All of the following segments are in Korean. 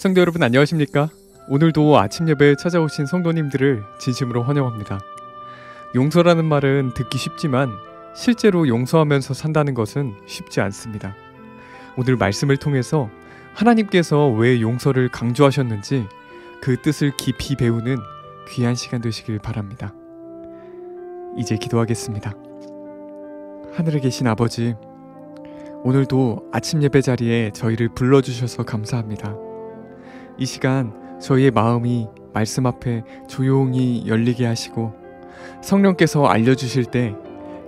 성도 여러분 안녕하십니까? 오늘도 아침 예배에 찾아오신 성도님들을 진심으로 환영합니다. 용서라는 말은 듣기 쉽지만 실제로 용서하면서 산다는 것은 쉽지 않습니다. 오늘 말씀을 통해서 하나님께서 왜 용서를 강조하셨는지 그 뜻을 깊이 배우는 귀한 시간 되시길 바랍니다. 이제 기도하겠습니다. 하늘에 계신 아버지, 오늘도 아침 예배 자리에 저희를 불러주셔서 감사합니다. 이 시간 저희의 마음이 말씀 앞에 조용히 열리게 하시고 성령께서 알려주실 때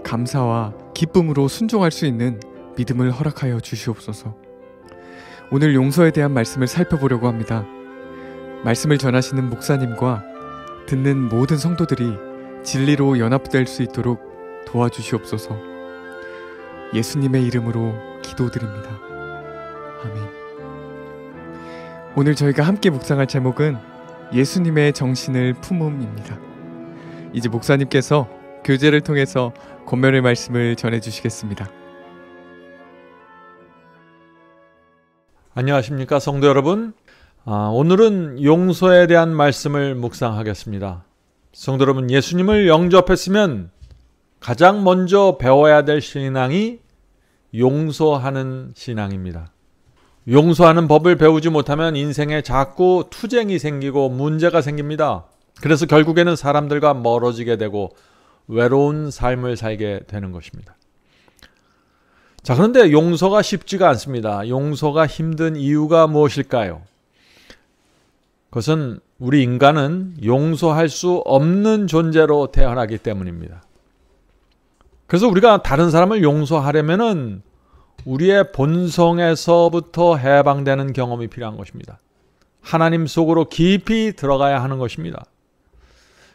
감사와 기쁨으로 순종할 수 있는 믿음을 허락하여 주시옵소서. 오늘 용서에 대한 말씀을 살펴보려고 합니다. 말씀을 전하시는 목사님과 듣는 모든 성도들이 진리로 연합될 수 있도록 도와주시옵소서. 예수님의 이름으로 기도드립니다. 아멘. 오늘 저희가 함께 묵상할 제목은 예수님의 정신을 품음입니다. 이제 목사님께서 교제를 통해서 권면의 말씀을 전해주시겠습니다. 안녕하십니까 성도 여러분. 오늘은 용서에 대한 말씀을 묵상하겠습니다. 성도 여러분, 예수님을 영접했으면 가장 먼저 배워야 될 신앙이 용서하는 신앙입니다. 용서하는 법을 배우지 못하면 인생에 자꾸 투쟁이 생기고 문제가 생깁니다. 그래서 결국에는 사람들과 멀어지게 되고 외로운 삶을 살게 되는 것입니다. 자, 그런데 용서가 쉽지가 않습니다. 용서가 힘든 이유가 무엇일까요? 그것은 우리 인간은 용서할 수 없는 존재로 태어나기 때문입니다. 그래서 우리가 다른 사람을 용서하려면은 우리의 본성에서부터 해방되는 경험이 필요한 것입니다. 하나님 속으로 깊이 들어가야 하는 것입니다.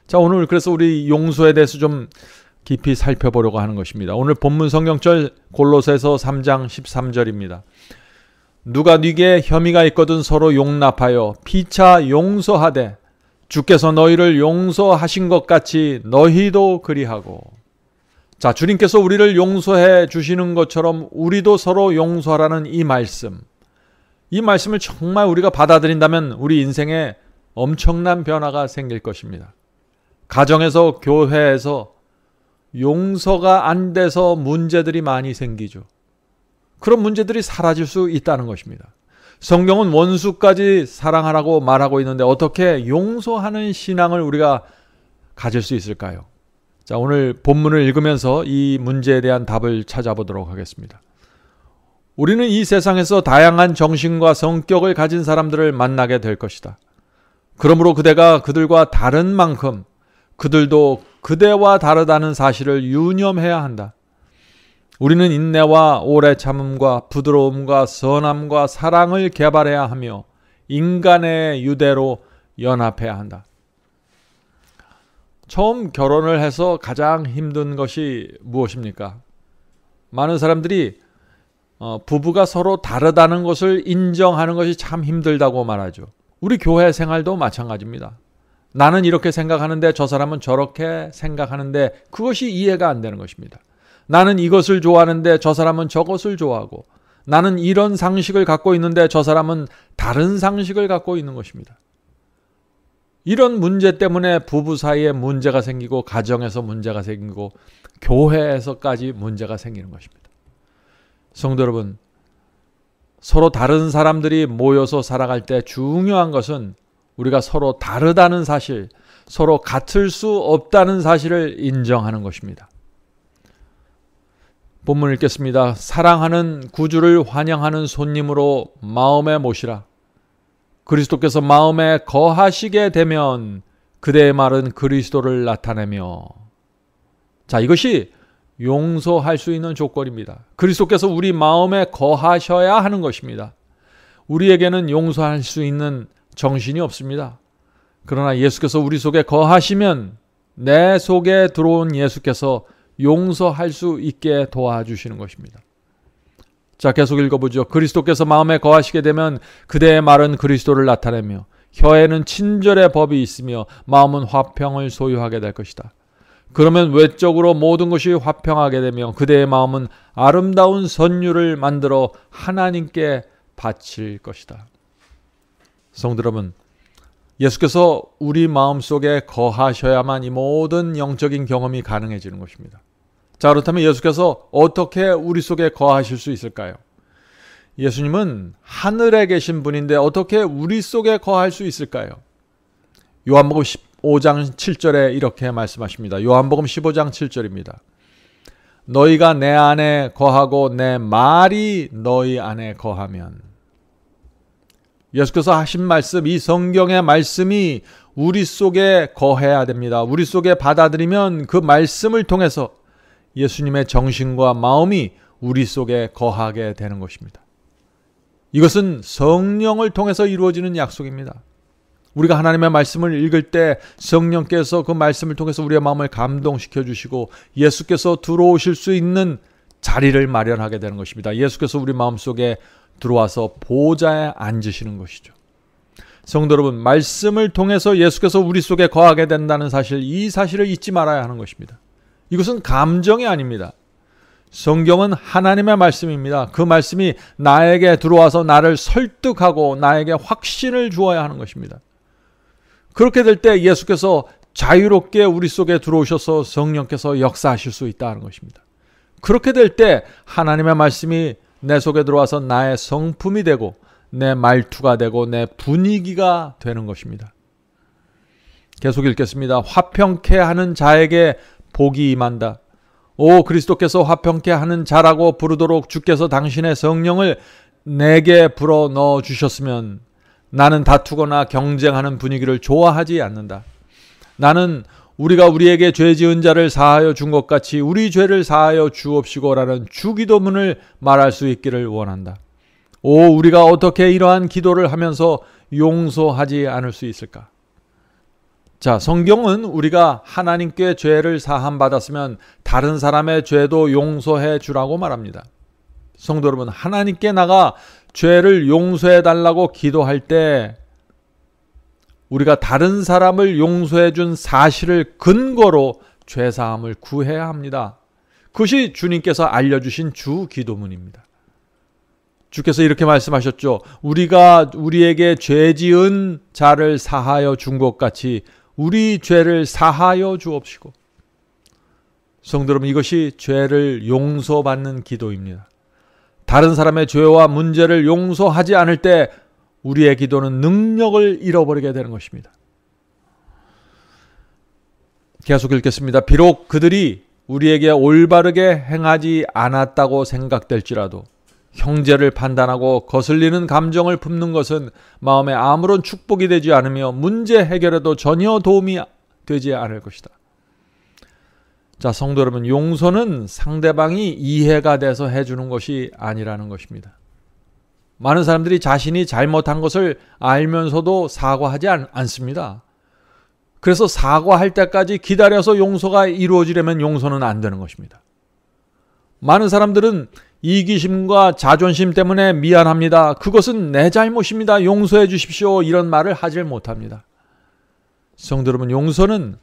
자, 오늘 그래서 우리 용서에 대해서 좀 깊이 살펴보려고 하는 것입니다. 오늘 본문 성경절 골로새서 3장 13절입니다. 누가 네게 혐의가 있거든 서로 용납하여 피차 용서하되 주께서 너희를 용서하신 것 같이 너희도 그리하고. 자, 주님께서 우리를 용서해 주시는 것처럼 우리도 서로 용서하라는 이 말씀을 정말 우리가 받아들인다면 우리 인생에 엄청난 변화가 생길 것입니다. 가정에서, 교회에서 용서가 안 돼서 문제들이 많이 생기죠. 그런 문제들이 사라질 수 있다는 것입니다. 성경은 원수까지 사랑하라고 말하고 있는데 어떻게 용서하는 신앙을 우리가 가질 수 있을까요? 자, 오늘 본문을 읽으면서 이 문제에 대한 답을 찾아보도록 하겠습니다. 우리는 이 세상에서 다양한 정신과 성격을 가진 사람들을 만나게 될 것이다. 그러므로 그대가 그들과 다른 만큼 그들도 그대와 다르다는 사실을 유념해야 한다. 우리는 인내와 오래 참음과 부드러움과 선함과 사랑을 개발해야 하며 인간의 유대로 연합해야 한다. 처음 결혼을 해서 가장 힘든 것이 무엇입니까? 많은 사람들이 부부가 서로 다르다는 것을 인정하는 것이 참 힘들다고 말하죠. 우리 교회 생활도 마찬가지입니다. 나는 이렇게 생각하는데 저 사람은 저렇게 생각하는데 그것이 이해가 안 되는 것입니다. 나는 이것을 좋아하는데 저 사람은 저것을 좋아하고, 나는 이런 상식을 갖고 있는데 저 사람은 다른 상식을 갖고 있는 것입니다. 이런 문제 때문에 부부 사이에 문제가 생기고 가정에서 문제가 생기고 교회에서까지 문제가 생기는 것입니다. 성도 여러분, 서로 다른 사람들이 모여서 살아갈 때 중요한 것은 우리가 서로 다르다는 사실, 서로 같을 수 없다는 사실을 인정하는 것입니다. 본문 읽겠습니다. 사랑하는 구주를 환영하는 손님으로 마음에 모시라. 그리스도께서 마음에 거하시게 되면 그대의 말은 그리스도를 나타내며. 자, 이것이 용서할 수 있는 조건입니다. 그리스도께서 우리 마음에 거하셔야 하는 것입니다. 우리에게는 용서할 수 있는 정신이 없습니다. 그러나 예수께서 우리 속에 거하시면 내 속에 들어온 예수께서 용서할 수 있게 도와주시는 것입니다. 자, 계속 읽어보죠. 그리스도께서 마음에 거하시게 되면 그대의 말은 그리스도를 나타내며 혀에는 친절의 법이 있으며 마음은 화평을 소유하게 될 것이다. 그러면 외적으로 모든 것이 화평하게 되며 그대의 마음은 아름다운 선율을 만들어 하나님께 바칠 것이다. 성도 여러분, 예수께서 우리 마음속에 거하셔야만 이 모든 영적인 경험이 가능해지는 것입니다. 자, 그렇다면 예수께서 어떻게 우리 속에 거하실 수 있을까요? 예수님은 하늘에 계신 분인데 어떻게 우리 속에 거할 수 있을까요? 요한복음 15장 7절에 이렇게 말씀하십니다. 요한복음 15장 7절입니다. 너희가 내 안에 거하고 내 말이 너희 안에 거하면. 예수께서 하신 말씀, 이 성경의 말씀이 우리 속에 거해야 됩니다. 우리 속에 받아들이면 그 말씀을 통해서 예수님의 정신과 마음이 우리 속에 거하게 되는 것입니다. 이것은 성령을 통해서 이루어지는 약속입니다. 우리가 하나님의 말씀을 읽을 때 성령께서 그 말씀을 통해서 우리의 마음을 감동시켜 주시고 예수께서 들어오실 수 있는 자리를 마련하게 되는 것입니다. 예수께서 우리 마음속에 들어와서 보좌에 앉으시는 것이죠. 성도 여러분, 말씀을 통해서 예수께서 우리 속에 거하게 된다는 사실, 이 사실을 잊지 말아야 하는 것입니다. 이것은 감정이 아닙니다. 성경은 하나님의 말씀입니다. 그 말씀이 나에게 들어와서 나를 설득하고 나에게 확신을 주어야 하는 것입니다. 그렇게 될 때 예수께서 자유롭게 우리 속에 들어오셔서 성령께서 역사하실 수 있다는 것입니다. 그렇게 될 때 하나님의 말씀이 내 속에 들어와서 나의 성품이 되고 내 말투가 되고 내 분위기가 되는 것입니다. 계속 읽겠습니다. 화평케 하는 자에게 복이 임한다. 오 그리스도께서 화평케 하는 자라고 부르도록 주께서 당신의 성령을 내게 불어 넣어 주셨으면 나는 다투거나 경쟁하는 분위기를 좋아하지 않는다. 나는 우리가 우리에게 죄 지은 자를 사하여 준 것 같이 우리 죄를 사하여 주옵시고라는 주기도문을 말할 수 있기를 원한다. 오 우리가 어떻게 이러한 기도를 하면서 용서하지 않을 수 있을까? 자, 성경은 우리가 하나님께 죄를 사함 받았으면 다른 사람의 죄도 용서해 주라고 말합니다. 성도 여러분, 하나님께 나가 죄를 용서해 달라고 기도할 때 우리가 다른 사람을 용서해 준 사실을 근거로 죄 사함을 구해야 합니다. 그것이 주님께서 알려주신 주 기도문입니다. 주께서 이렇게 말씀하셨죠. 우리가 우리에게 죄 지은 자를 사하여 준 것 같이 우리 죄를 사하여 주옵시고. 성도 여러분, 이것이 죄를 용서받는 기도입니다. 다른 사람의 죄와 문제를 용서하지 않을 때 우리의 기도는 능력을 잃어버리게 되는 것입니다. 계속 읽겠습니다. 비록 그들이 우리에게 올바르게 행하지 않았다고 생각될지라도 형제를 판단하고 거슬리는 감정을 품는 것은 마음에 아무런 축복이 되지 않으며 문제 해결에도 전혀 도움이 되지 않을 것이다. 자, 성도 여러분, 용서는 상대방이 이해가 돼서 해주는 것이 아니라는 것입니다. 많은 사람들이 자신이 잘못한 것을 알면서도 사과하지 않습니다. 그래서 사과할 때까지 기다려서 용서가 이루어지려면 용서는 안 되는 것입니다. 많은 사람들은 이기심과 자존심 때문에 미안합니다. 그것은 내 잘못입니다. 용서해 주십시오. 이런 말을 하질 못합니다. 성도 여러분, 용서는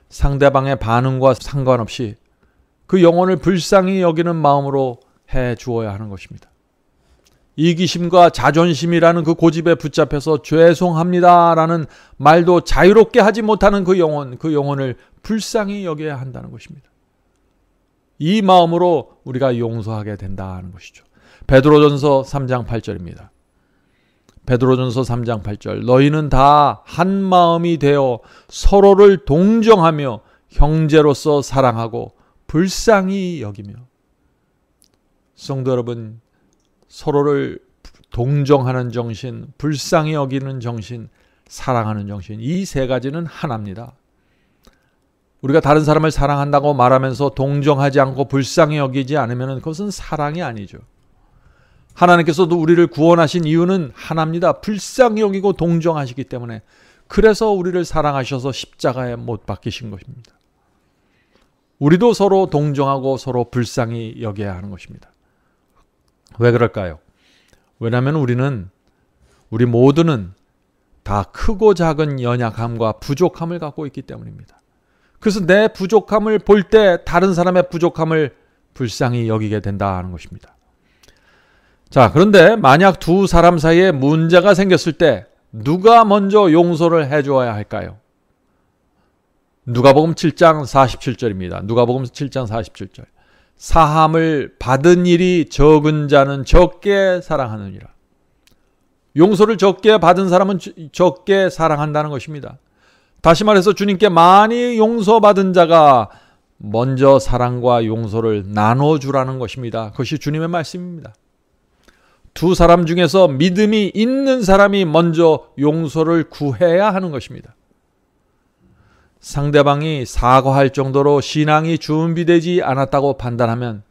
상대방의 반응과 상관없이 그 영혼을 불쌍히 여기는 마음으로 해 주어야 하는 것입니다. 이기심과 자존심이라는 그 고집에 붙잡혀서 죄송합니다라는 말도 자유롭게 하지 못하는 그 영혼을 불쌍히 여겨야 한다는 것입니다. 이 마음으로 우리가 용서하게 된다는 것이죠. 베드로전서 3장 8절입니다. 베드로전서 3장 8절. 너희는 다 한 마음이 되어 서로를 동정하며 형제로서 사랑하고 불쌍히 여기며. 성도 여러분, 서로를 동정하는 정신, 불쌍히 여기는 정신, 사랑하는 정신, 이 세 가지는 하나입니다. 우리가 다른 사람을 사랑한다고 말하면서 동정하지 않고 불쌍히 여기지 않으면 그것은 사랑이 아니죠. 하나님께서도 우리를 구원하신 이유는 하나입니다. 불쌍히 여기고 동정하시기 때문에. 그래서 우리를 사랑하셔서 십자가에 못 박히신 것입니다. 우리도 서로 동정하고 서로 불쌍히 여겨야 하는 것입니다. 왜 그럴까요? 왜냐하면 우리 모두는 다 크고 작은 연약함과 부족함을 갖고 있기 때문입니다. 그래서 내 부족함을 볼 때 다른 사람의 부족함을 불쌍히 여기게 된다는 것입니다. 자, 그런데 만약 두 사람 사이에 문제가 생겼을 때 누가 먼저 용서를 해줘야 할까요? 누가복음 7장 47절입니다. 누가복음 7장 47절. 사함을 받은 일이 적은 자는 적게 사랑하느니라. 용서를 적게 받은 사람은 적게 사랑한다는 것입니다. 다시 말해서 주님께 많이 용서받은 자가 먼저 사랑과 용서를 나눠주라는 것입니다. 그것이 주님의 말씀입니다. 두 사람 중에서 믿음이 있는 사람이 먼저 용서를 구해야 하는 것입니다. 상대방이 사과할 정도로 신앙이 준비되지 않았다고 판단하면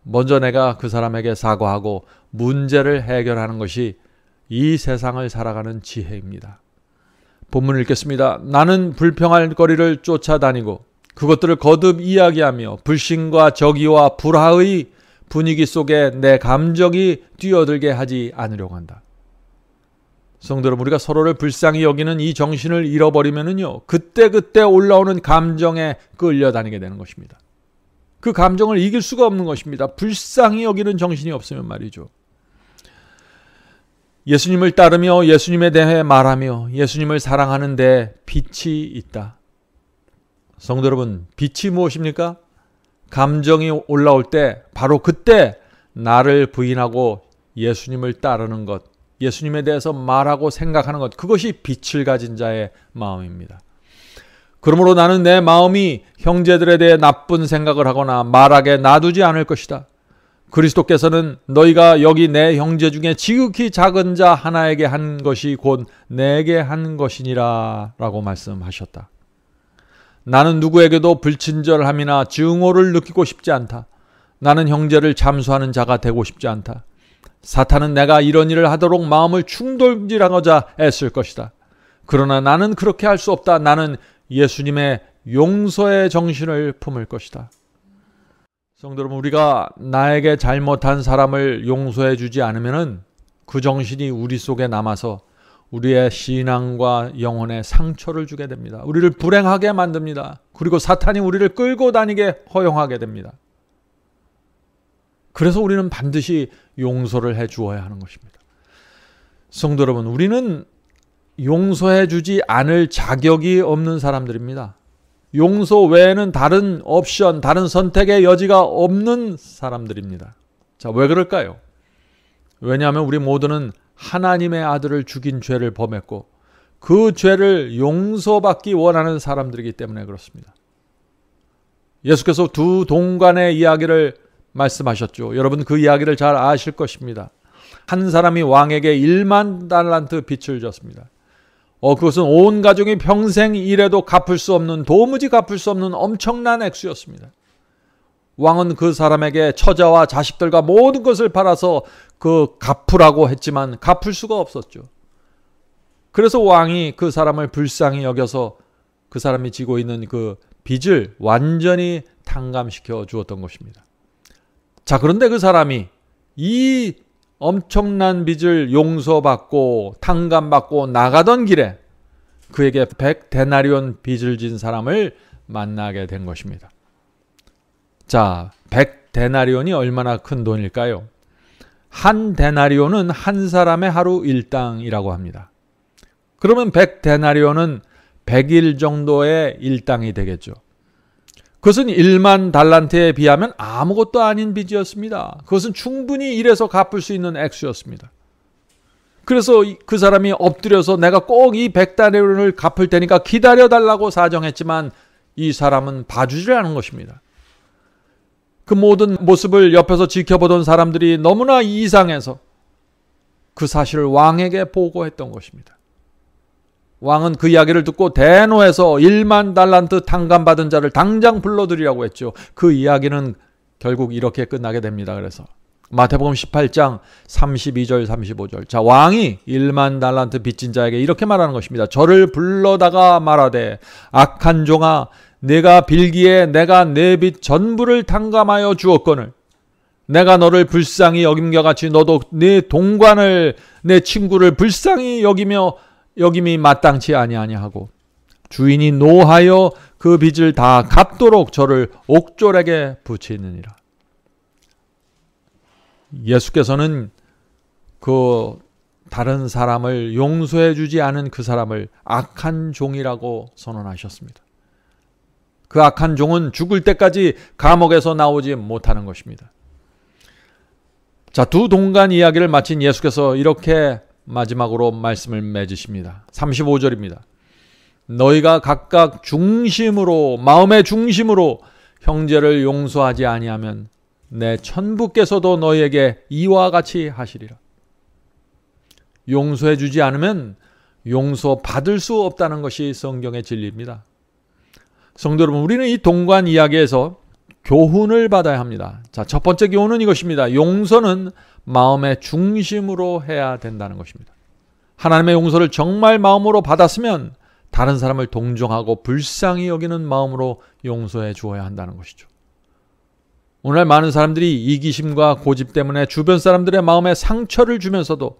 먼저 내가 그 사람에게 사과하고 문제를 해결하는 것이 이 세상을 살아가는 지혜입니다. 본문을 읽겠습니다. 나는 불평할 거리를 쫓아다니고 그것들을 거듭 이야기하며 불신과 적의와 불화의 분위기 속에 내 감정이 뛰어들게 하지 않으려고 한다. 성도 여러분, 우리가 서로를 불쌍히 여기는 이 정신을 잃어버리면은요, 그때그때 올라오는 감정에 끌려다니게 되는 것입니다. 그 감정을 이길 수가 없는 것입니다. 불쌍히 여기는 정신이 없으면 말이죠. 예수님을 따르며 예수님에 대해 말하며 예수님을 사랑하는데 빛이 있다. 성도 여러분, 빛이 무엇입니까? 감정이 올라올 때 바로 그때 나를 부인하고 예수님을 따르는 것, 예수님에 대해서 말하고 생각하는 것, 그것이 빛을 가진 자의 마음입니다. 그러므로 나는 내 마음이 형제들에 대해 나쁜 생각을 하거나 말하게 놔두지 않을 것이다. 그리스도께서는 너희가 여기 내 형제 중에 지극히 작은 자 하나에게 한 것이 곧 내게 한 것이니라 라고 말씀하셨다. 나는 누구에게도 불친절함이나 증오를 느끼고 싶지 않다. 나는 형제를 잠수하는 자가 되고 싶지 않다. 사탄은 내가 이런 일을 하도록 마음을 충돌질하고자 애쓸 것이다. 그러나 나는 그렇게 할 수 없다. 나는 예수님의 용서의 정신을 품을 것이다. 성도 여러분, 우리가 나에게 잘못한 사람을 용서해 주지 않으면 그 정신이 우리 속에 남아서 우리의 신앙과 영혼에 상처를 주게 됩니다. 우리를 불행하게 만듭니다. 그리고 사탄이 우리를 끌고 다니게 허용하게 됩니다. 그래서 우리는 반드시 용서를 해 주어야 하는 것입니다. 성도 여러분, 우리는 용서해 주지 않을 자격이 없는 사람들입니다. 용서 외에는 다른 옵션, 다른 선택의 여지가 없는 사람들입니다. 자, 왜 그럴까요? 왜냐하면 우리 모두는 하나님의 아들을 죽인 죄를 범했고 그 죄를 용서받기 원하는 사람들이기 때문에 그렇습니다. 예수께서 두 동관의 이야기를 말씀하셨죠. 여러분 그 이야기를 잘 아실 것입니다. 한 사람이 왕에게 1만 달란트 빚을 졌습니다. 그것은 온 가족이 평생 일해도 갚을 수 없는, 도무지 갚을 수 없는 엄청난 액수였습니다. 왕은 그 사람에게 처자와 자식들과 모든 것을 팔아서 그 갚으라고 했지만 갚을 수가 없었죠. 그래서 왕이 그 사람을 불쌍히 여겨서 그 사람이 지고 있는 그 빚을 완전히 탕감시켜 주었던 것입니다. 자, 그런데 그 사람이 이 엄청난 빚을 용서받고 탕감받고 나가던 길에 그에게 100데나리온 빚을 진 사람을 만나게 된 것입니다. 자, 100데나리온이 얼마나 큰 돈일까요? 한 데나리온은 한 사람의 하루 일당이라고 합니다. 그러면 100데나리온은 100일 정도의 일당이 되겠죠. 그것은 1만 달란트에 비하면 아무것도 아닌 빚이었습니다. 그것은 충분히 일해서 갚을 수 있는 액수였습니다. 그래서 그 사람이 엎드려서 내가 꼭 이 100데나리온을 갚을 테니까 기다려달라고 사정했지만 이 사람은 봐주질 않은 것입니다. 그 모든 모습을 옆에서 지켜보던 사람들이 너무나 이상해서 그 사실을 왕에게 보고했던 것입니다. 왕은 그 이야기를 듣고 대노해서 1만 달란트 탕감받은 자를 당장 불러들이라고 했죠. 그 이야기는 결국 이렇게 끝나게 됩니다. 그래서 마태복음 18장 32절 35절. 자, 왕이 1만 달란트 빚진 자에게 이렇게 말하는 것입니다. 저를 불러다가 말하되 악한 종아, 내가 빌기에 내가 내 빚 전부를 탕감하여 주었거늘 내가 너를 불쌍히 여김과 같이 너도 내 동관을, 내 친구를 불쌍히 여김이 마땅치 아니하고 주인이 노하여 그 빚을 다 갚도록 저를 옥졸에게 붙이느니라. 예수께서는 그 다른 사람을 용서해 주지 않은 그 사람을 악한 종이라고 선언하셨습니다. 그 악한 종은 죽을 때까지 감옥에서 나오지 못하는 것입니다. 자, 두 동간 이야기를 마친 예수께서 이렇게 마지막으로 말씀을 맺으십니다. 35절입니다. 너희가 각각 중심으로, 마음의 중심으로 형제를 용서하지 아니하면 내 천부께서도 너희에게 이와 같이 하시리라. 용서해 주지 않으면 용서받을 수 없다는 것이 성경의 진리입니다. 성도 여러분, 우리는 이 동관 이야기에서 교훈을 받아야 합니다. 자, 첫 번째 교훈은 이것입니다. 용서는 마음의 중심으로 해야 된다는 것입니다. 하나님의 용서를 정말 마음으로 받았으면 다른 사람을 동정하고 불쌍히 여기는 마음으로 용서해 주어야 한다는 것이죠. 오늘 많은 사람들이 이기심과 고집 때문에 주변 사람들의 마음에 상처를 주면서도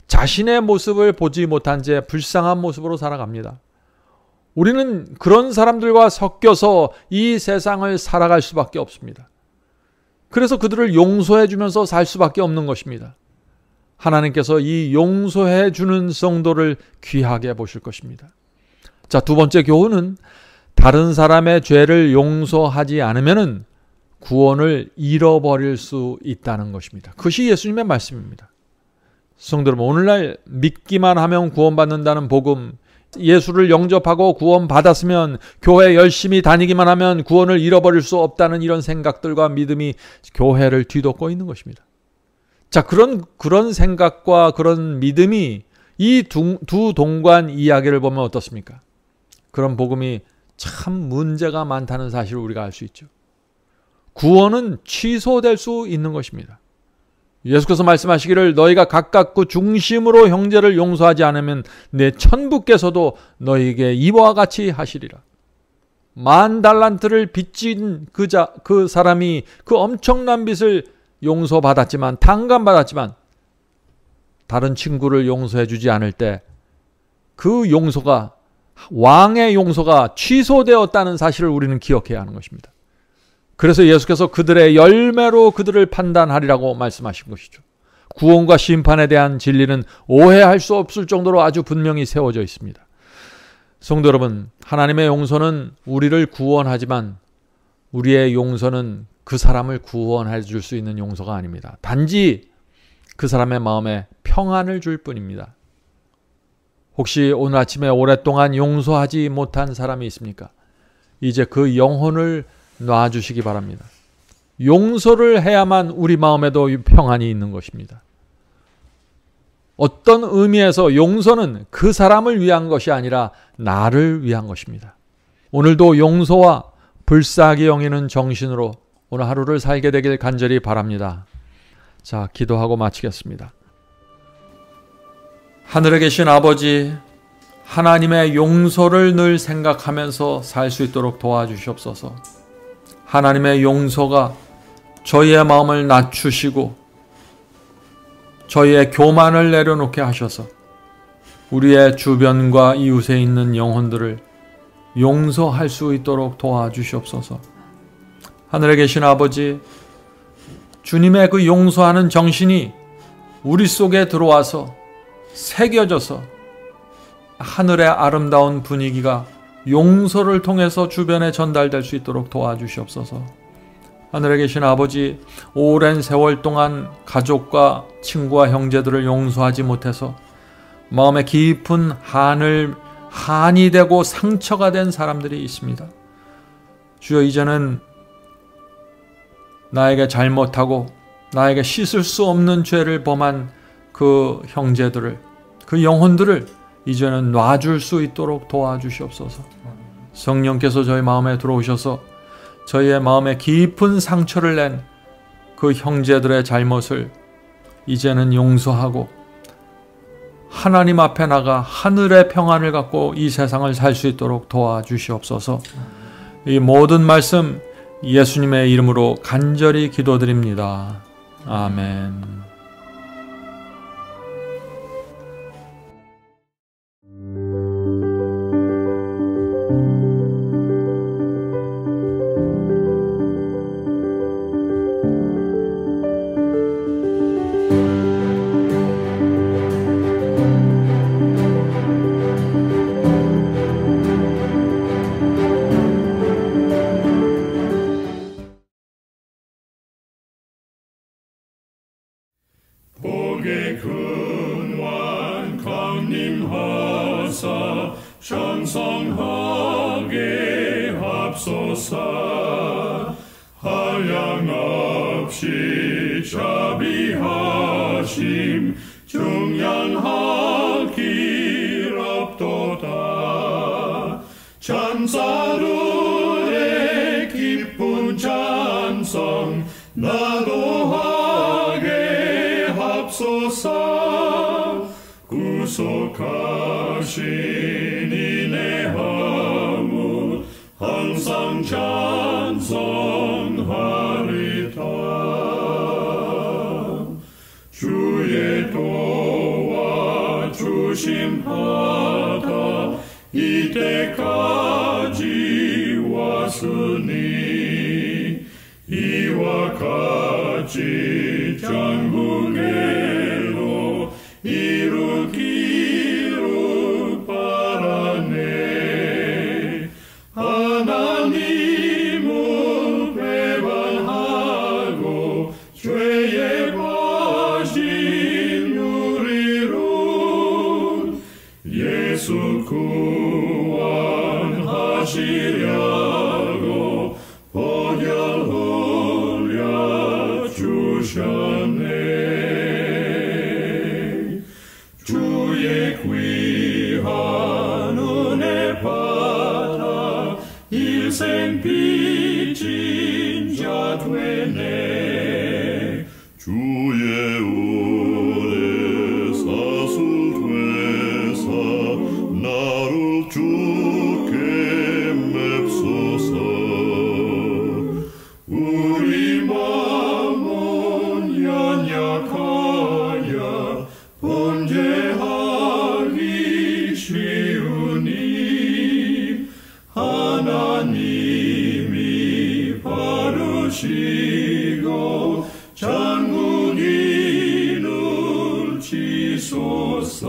자신의 모습을 보지 못한 채 불쌍한 모습으로 살아갑니다. 우리는 그런 사람들과 섞여서 이 세상을 살아갈 수밖에 없습니다. 그래서 그들을 용서해 주면서 살 수밖에 없는 것입니다. 하나님께서 이 용서해 주는 성도를 귀하게 보실 것입니다. 자, 두 번째 교훈은 다른 사람의 죄를 용서하지 않으면 구원을 잃어버릴 수 있다는 것입니다. 그것이 예수님의 말씀입니다. 성도 여러분, 오늘날 믿기만 하면 구원받는다는 복음, 예수를 영접하고 구원받았으면 교회 열심히 다니기만 하면 구원을 잃어버릴 수 없다는 이런 생각들과 믿음이 교회를 뒤덮고 있는 것입니다. 자, 그런 생각과 그런 믿음이 이 두 동관 이야기를 보면 어떻습니까? 그런 복음이 참 문제가 많다는 사실을 우리가 알 수 있죠. 구원은 취소될 수 있는 것입니다. 예수께서 말씀하시기를 너희가 각각 그 중심으로 형제를 용서하지 않으면 내 천부께서도 너희에게 이와 같이 하시리라. 10,000달란트를 빚진 그 사람이 그 엄청난 빚을 용서받았지만, 탕감받았지만 다른 친구를 용서해 주지 않을 때 그 용서가, 왕의 용서가 취소되었다는 사실을 우리는 기억해야 하는 것입니다. 그래서 예수께서 그들의 열매로 그들을 판단하리라고 말씀하신 것이죠. 구원과 심판에 대한 진리는 오해할 수 없을 정도로 아주 분명히 세워져 있습니다. 성도 여러분, 하나님의 용서는 우리를 구원하지만 우리의 용서는 그 사람을 구원해 줄 수 있는 용서가 아닙니다. 단지 그 사람의 마음에 평안을 줄 뿐입니다. 혹시 오늘 아침에 오랫동안 용서하지 못한 사람이 있습니까? 이제 그 영혼을 놔주시기 바랍니다. 용서를 해야만 우리 마음에도 평안이 있는 것입니다. 어떤 의미에서 용서는 그 사람을 위한 것이 아니라 나를 위한 것입니다. 오늘도 용서와 불쌍히 여기는 정신으로 오늘 하루를 살게 되길 간절히 바랍니다. 자, 기도하고 마치겠습니다. 하늘에 계신 아버지, 하나님의 용서를 늘 생각하면서 살 수 있도록 도와주시옵소서. 하나님의 용서가 저희의 마음을 낮추시고 저희의 교만을 내려놓게 하셔서 우리의 주변과 이웃에 있는 영혼들을 용서할 수 있도록 도와주시옵소서. 하늘에 계신 아버지, 주님의 그 용서하는 정신이 우리 속에 들어와서 새겨져서 하늘의 아름다운 분위기가 용서를 통해서 주변에 전달될 수 있도록 도와주시옵소서. 하늘에 계신 아버지, 오랜 세월 동안 가족과 친구와 형제들을 용서하지 못해서 마음에 깊은 한이 되고 상처가 된 사람들이 있습니다. 주여, 이제는 나에게 잘못하고 나에게 씻을 수 없는 죄를 범한 그 형제들을, 그 영혼들을 이제는 놔줄 수 있도록 도와주시옵소서. 성령께서 저희 마음에 들어오셔서 저희의 마음에 깊은 상처를 낸 그 형제들의 잘못을 이제는 용서하고 하나님 앞에 나가 하늘의 평안을 갖고 이 세상을 살 수 있도록 도와주시옵소서. 이 모든 말씀 예수님의 이름으로 간절히 기도드립니다. 아멘. 인하사 장성하게 합소서. 한량없이 자비하심 중량하길 없도다. 찬사들의 기쁜 찬송 나도하게 합소서. 구속하신 이내 하무 항상 찬송하리다. 주의 도와주심 하다 이때까지 왔으니 이와 같이 전국에로 이루기를 바라네. 하나님을 배반하고 죄에 빠진 우리를 예수 구원하시려고 보혈 흘려 주셨네. 주의 귀한 은혜 받아 일생 빚진 자 되네. 주의 은혜 사슬되사 나를 주께 맵소서. 우리 마음은 연약하여 범죄하기 쉬우니 하나님이 바르시고 전국인을 지소서.